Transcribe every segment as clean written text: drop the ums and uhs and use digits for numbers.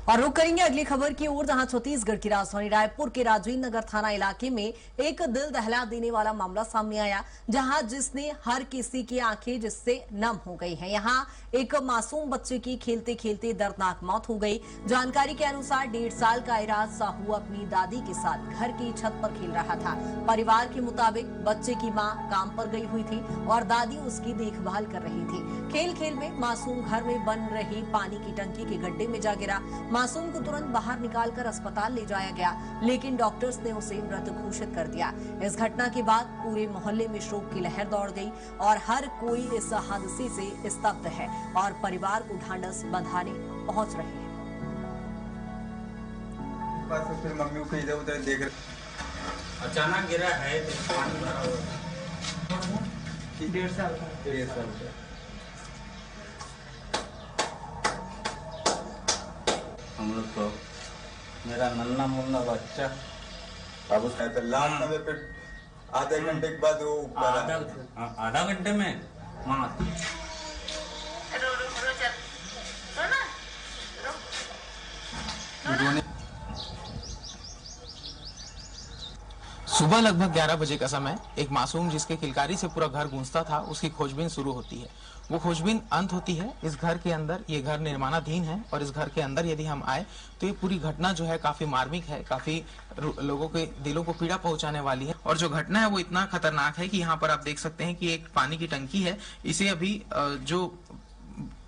और रुक करेंगे अगली खबर की ओर, जहां छत्तीसगढ़ की राजधानी रायपुर के राजेंद्र नगर थाना इलाके में एक दिल दहला देने वाला मामला सामने आया, जहां जिसने हर किसी की आंखें जिससे नम हो गई हैं। यहां एक मासूम बच्चे की खेलते खेलते दर्दनाक मौत हो गई। जानकारी के अनुसार 1.5 साल का इराज साहू अपनी दादी के साथ घर की छत पर खेल रहा था। परिवार के मुताबिक बच्चे की मां काम पर गई हुई थी और दादी उसकी देखभाल कर रही थी। खेल खेल में मासूम घर में बन रही पानी की टंकी के गड्ढे में जा गिरा। मासूम को तुरंत बाहर निकालकर अस्पताल ले जाया गया, लेकिन डॉक्टर्स ने उसे मृत घोषित कर दिया। इस घटना के बाद पूरे मोहल्ले में शोक की लहर दौड़ गई और हर कोई इस हादसे से स्तब्ध है और परिवार को ढांढस बंधाने पहुंच रहे हैं। फिर मम्मी को इधर उधर देख रहे, अचानक गिरा है तो पानी भरा हुआ। 1.5 साल का। हम लोग तो मेरा नन्ना मुन्ना बच्चा बाबू तो लास्ट में फिर आधे घंटे के बाद वो आधा घंटे में माँ सुबह लगभग 11 बजे का समय एक मासूम जिसके किलकारी से पूरा घर गूंजता था, उसकी खोजबीन शुरू होती है। वो खोजबीन अंत होती है इस घर के अंदर। ये घर निर्माणाधीन है और इस घर के अंदर यदि हम आए तो ये पूरी घटना जो है काफी मार्मिक है, काफी लोगों के दिलों को पीड़ा पहुंचाने वाली है। और जो घटना है वो इतना खतरनाक है कि यहाँ पर आप देख सकते हैं कि एक पानी की टंकी है, इसे अभी जो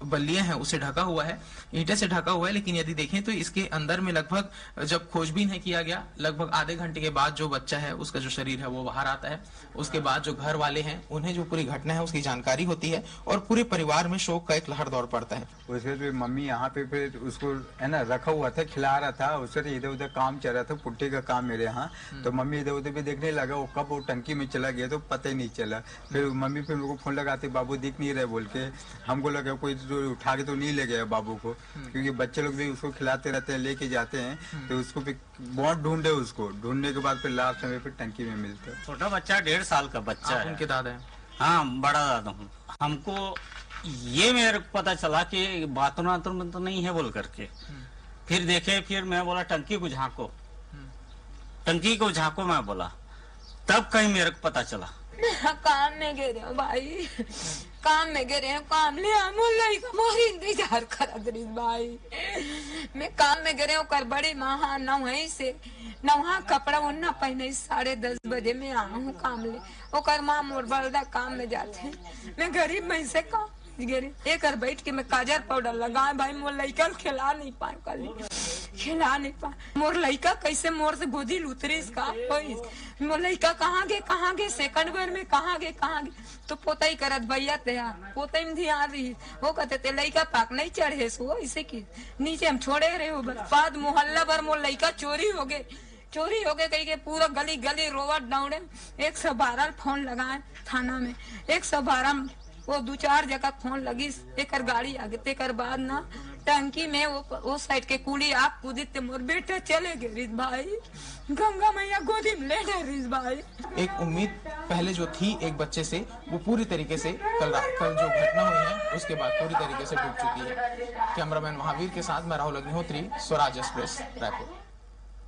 बल्लियां हैं उसे ढका हुआ है, ईंटे से ढका हुआ है। लेकिन यदि देखें तो इसके अंदर में लगभग जब खोजबीन है किया गया, लगभग आधे घंटे के बाद जो बच्चा है उसका जो शरीर है वो बाहर आता है। उसके बाद जो घर वाले हैं उन्हें जो पूरी घटना है उसकी जानकारी होती है और पूरे परिवार में शोक का एक लहर दौड़ पड़ता है। उसके फिर मम्मी यहाँ पे फिर उसको है ना रखा हुआ था, खिला रहा था, उससे इधर उधर काम चल रहा था, पुट्टी का काम मेरे यहाँ। तो मम्मी इधर उधर भी देखने लगा, वो कब वो टंकी में चला गया तो पता ही नहीं चला। फिर मम्मी फिर मेरे को फोन लगाते, बाबू दिख नहीं रहे बोल के। हमको लगा कोई उठा के तो नहीं ले गया बाबू को, क्योंकि बच्चे लोग भी उसको खिलाते रहते हैं, लेके जाते हैं। तो उसको फिर बहुत ढूंढे, उसको ढूंढने के बाद फिर लास्ट में फिर टंकी में मिलता है। छोटा बच्चा 1.5 साल का बच्चा है। उनके दादा है? हाँ, बड़ा दादा हूँ। हमको ये मेरे को पता चला कि बाथरूम में तो नहीं है बोल करके। फिर देखे, फिर मैं बोला टंकी को झांको, टंकी को झांको मैं बोला, तब कहीं मेरे को पता चला। काम में गिरे हो भाई, काम में गिरे हो, काम ले मोर इंतजार करत रही भाई। मैं काम में गिरे हो कर बड़ी महा नवही से नवहा कपड़ा उन्ना पहने 10:30 बजे में आ हूँ काम ले। ओकर माँ मोर बलदा काम में जाते, मैं गरीब में से काम गिरे। एक बैठ के मैं काजल पाउडर लगाए भाई, मोर लड़का खिला नहीं पाए, कल खिला नहीं पाए। मोर लड़का कैसे मोर से गोदी उतरी इसका, मोर लड़का कहाँ गए सेकंड बार में कहाँ गए। तो पोता ही करत भैया तैयार, पोता ही ध्यान रही। वो कहते थे लड़का पाक नहीं चढ़े सो इसे की नीचे हम छोड़े रहे हो। बाद मोहल्ला भर मोर लड़का चोरी हो गए कहीं के पूरा गली गली रोवट दौड़े। 112 फोन लगाए थाना में, 112 वो 2-4 जगह फोन लगी, एक गाड़ी आगे। तेकर बाद ना टंकी में वो साइड के कुली आग कूदी ते मोर बेटा चले गए रिस भाई, गंगा मैया गोदी में ले गए रिस भाई। एक उम्मीद पहले जो थी एक बच्चे से, वो पूरी तरीके से कल जो घटना हुई है उसके बाद पूरी तरीके से डूब चुकी है। कैमरामैन महावीर के साथ मैं राहुल अग्निहोत्री, स्वराज एक्सप्रेस, रायपुर।